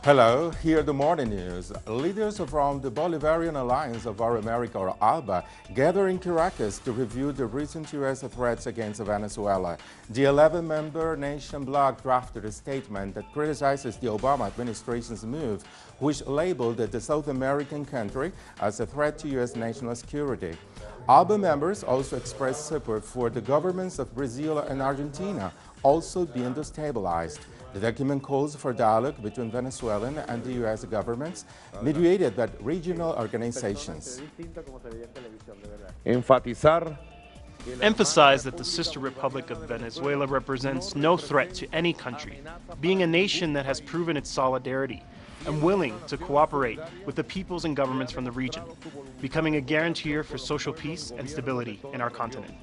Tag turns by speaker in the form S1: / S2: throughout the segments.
S1: Hello, here the morning news. Leaders from the Bolivarian Alliance of Our America, or ALBA, gather in Caracas to review the recent U.S. threats against Venezuela. The 11-member nation bloc drafted a statement that criticizes the Obama administration's move, which labeled the South American country as a threat to U.S. national security. ALBA members also expressed support for the governments of Brazil and Argentina, also being destabilized. The document calls for dialogue between Venezuelan and the U.S. governments, mediated by regional organizations.
S2: Emphasize that the sister republic of Venezuela represents no threat to any country, being a nation that has proven its solidarity and willing to cooperate with the peoples and governments from the region, becoming a guarantor for social peace and stability in our continent.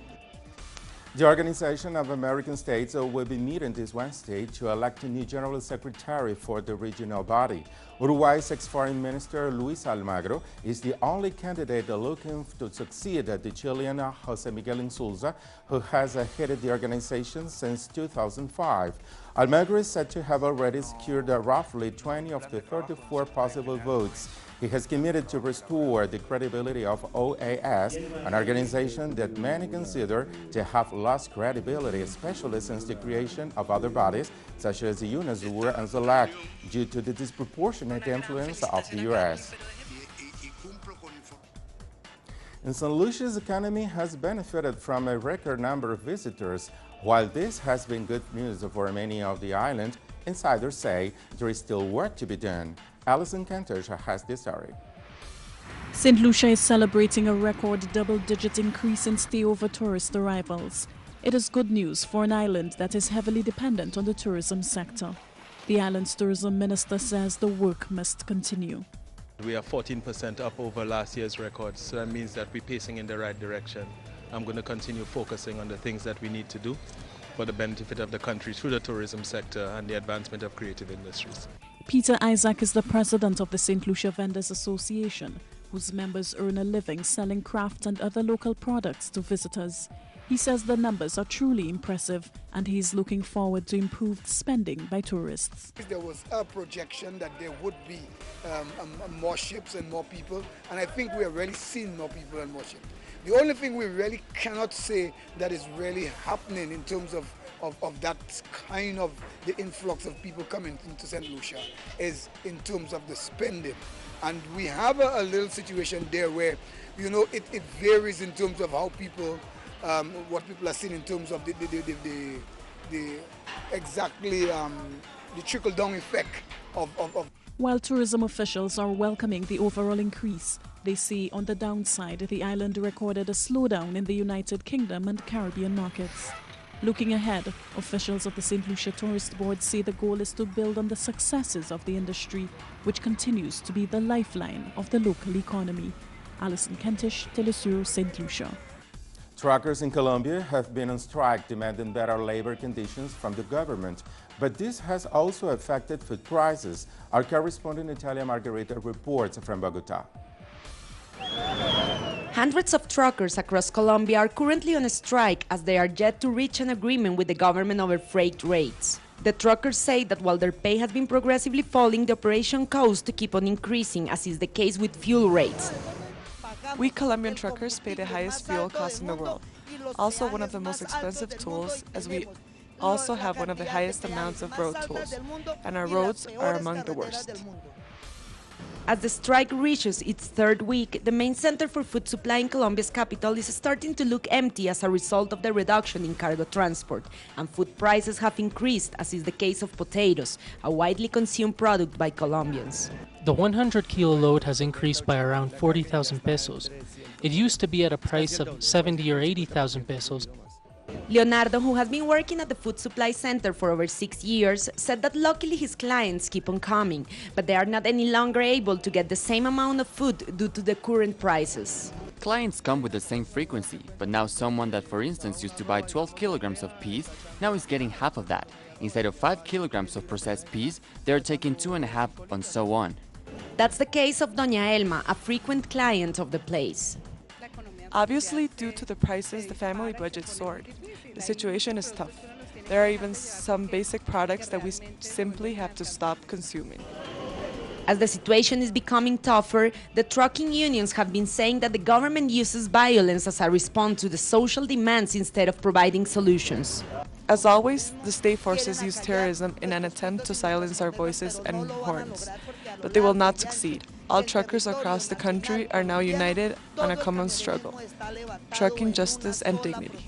S1: The Organization of American States will be meeting this Wednesday to elect a new General Secretary for the regional body. Uruguay's ex-foreign minister Luis Almagro is the only candidate looking to succeed the Chilean José Miguel Insulza, who has headed the organization since 2005. Almagro is said to have already secured roughly 20 of the 34 possible votes. He has committed to restore the credibility of OAS, an organization that many consider to have lost credibility, especially since the creation of other bodies such as UNASUR and ZELAC, due to the disproportionate influence of the U.S. And St. Lucia's economy has benefited from a record number of visitors. While this has been good news for many of the island, insiders say there is still work to be done. Alison Kentish has this story.
S3: St. Lucia is celebrating a record double-digit increase in stay-over tourist arrivals. It is good news for an island that is heavily dependent on the tourism sector. The island's tourism minister says the work must continue.
S4: We are 14% up over last year's record, so that means that we're pacing in the right direction. I'm going to continue focusing on the things that we need to do for the benefit of the country through the tourism sector and the advancement of creative industries.
S3: Peter Isaac is the president of the St. Lucia Vendors Association, whose members earn a living selling craft and other local products to visitors. He says the numbers are truly impressive and he's looking forward to improved spending by tourists.
S5: There was a projection that there would be more ships and more people, and I think we are really seeing more people and more ships. The only thing we really cannot say that is really happening in terms of that kind of the influx of people coming into St. Lucia is in terms of the spending. And we have a little situation there where, you know, it varies in terms of how people, what people are seeing in terms of the trickle-down effect of.
S3: While tourism officials are welcoming the overall increase, they say on the downside, the island recorded a slowdown in the United Kingdom and Caribbean markets. Looking ahead, officials of the St. Lucia Tourist Board say the goal is to build on the successes of the industry, which continues to be the lifeline of the local economy. Alison Kentish, teleSUR, St. Lucia.
S1: Truckers in Colombia have been on strike demanding better labor conditions from the government, but this has also affected food prices. Our correspondent Natalia Margarita reports from Bogotá.
S6: Hundreds of truckers across Colombia are currently on a strike as they are yet to reach an agreement with the government over freight rates. The truckers say that while their pay has been progressively falling, the operation costs keep on increasing, as is the case with fuel rates.
S7: We Colombian truckers pay the highest fuel costs in the world, also one of the most expensive tolls, as we also have one of the highest amounts of road tolls, and our roads are among the worst.
S6: As the strike reaches its third week, the main center for food supply in Colombia's capital is starting to look empty as a result of the reduction in cargo transport, and food prices have increased, as is the case of potatoes, a widely consumed product by Colombians.
S8: The 100-kilo load has increased by around 40,000 pesos. It used to be at a price of 70 or 80,000 pesos.
S6: Leonardo, who has been working at the food supply center for over 6 years, said that luckily his clients keep on coming, but they are not any longer able to get the same amount of food due to the current prices.
S9: Clients come with the same frequency, but now someone that, for instance, used to buy 12 kilograms of peas now is getting half of that. Instead of 5 kilograms of processed peas, they are taking 2.5 and so on.
S6: That's the case of Doña Elma, a frequent client of the place.
S7: Obviously, due to the prices, the family budget soared. The situation is tough. There are even some basic products that we simply have to stop consuming.
S6: As the situation is becoming tougher, the trucking unions have been saying that the government uses violence as a response to the social demands instead of providing solutions.
S7: As always, the state forces use terrorism in an attempt to silence our voices and horns, but they will not succeed. All truckers across the country are now united on a common struggle: trucking justice and dignity.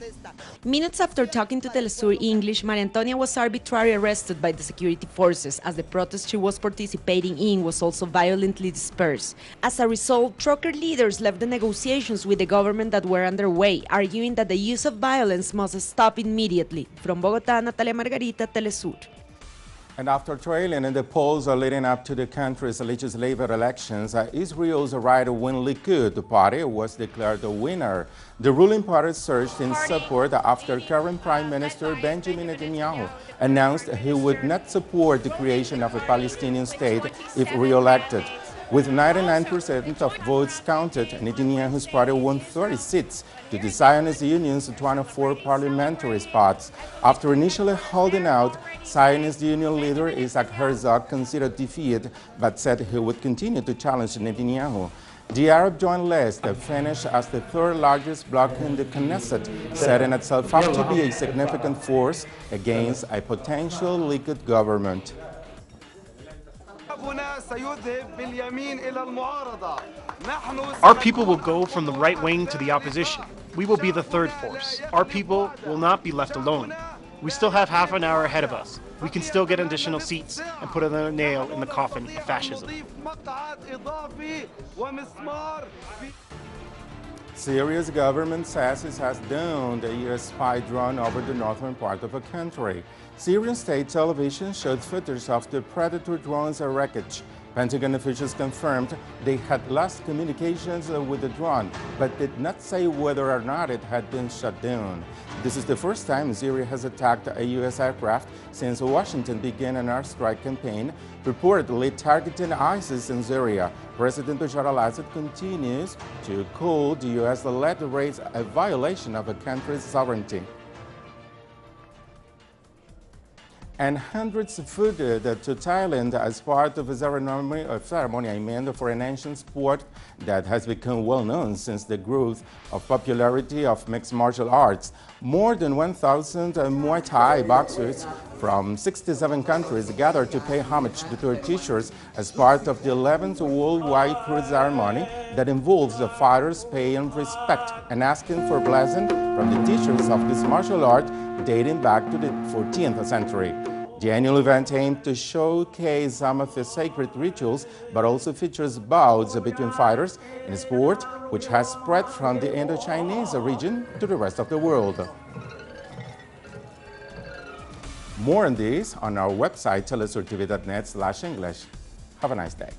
S6: Minutes after talking to TeleSUR English, Maria Antonia was arbitrarily arrested by the security forces, as the protest she was participating in was also violently dispersed. As a result, trucker leaders left the negotiations with the government that were underway, arguing that the use of violence must stop immediately. From Bogotá, Natalia Margarita, TeleSUR.
S1: And after trailing in the polls leading up to the country's legislative elections, Israel's right-wing Likud party was declared the winner. The ruling party surged in support after current Prime Minister Benjamin Netanyahu announced he would not support the creation of a Palestinian state if re-elected. With 99% of votes counted, Netanyahu's party won 30 seats to the Zionist Union's 24 parliamentary spots. After initially holding out, Zionist Union leader Isaac Herzog considered defeat, but said he would continue to challenge Netanyahu. The Arab Joint List finished as the third largest bloc in the Knesset, setting itself up to be a significant force against a potential Likud government.
S2: Our people will go from the right wing to the opposition. We will be the third force. Our people will not be left alone. We still have half an hour ahead of us. We can still get additional seats and put a nail in the coffin of fascism.
S1: Syria's government says it has downed a U.S. spy drone over the northern part of the country. Syrian state television showed footage of the Predator drone's wreckage. Pentagon officials confirmed they had lost communications with the drone, but did not say whether or not it had been shut down. This is the first time Syria has attacked a U.S. aircraft since Washington began an airstrike campaign, reportedly targeting ISIS in Syria. President Bashar al-Assad continues to call the U.S.-led raids a violation of a country's sovereignty. And hundreds flooded to Thailand as part of a ceremony for an ancient sport that has become well known since the growth of popularity of mixed martial arts. More than 1,000 Muay Thai boxers from 67 countries gathered to pay homage to their teachers as part of the 11th worldwide cruise ceremony that involves the fighters paying respect and asking for blessing from the teachers of this martial art dating back to the 14th century. The annual event aimed to showcase some of the sacred rituals, but also features bouts between fighters in a sport which has spread from the Indo-Chinese region to the rest of the world. More on this on our website, telesurtv.net/English. Have a nice day.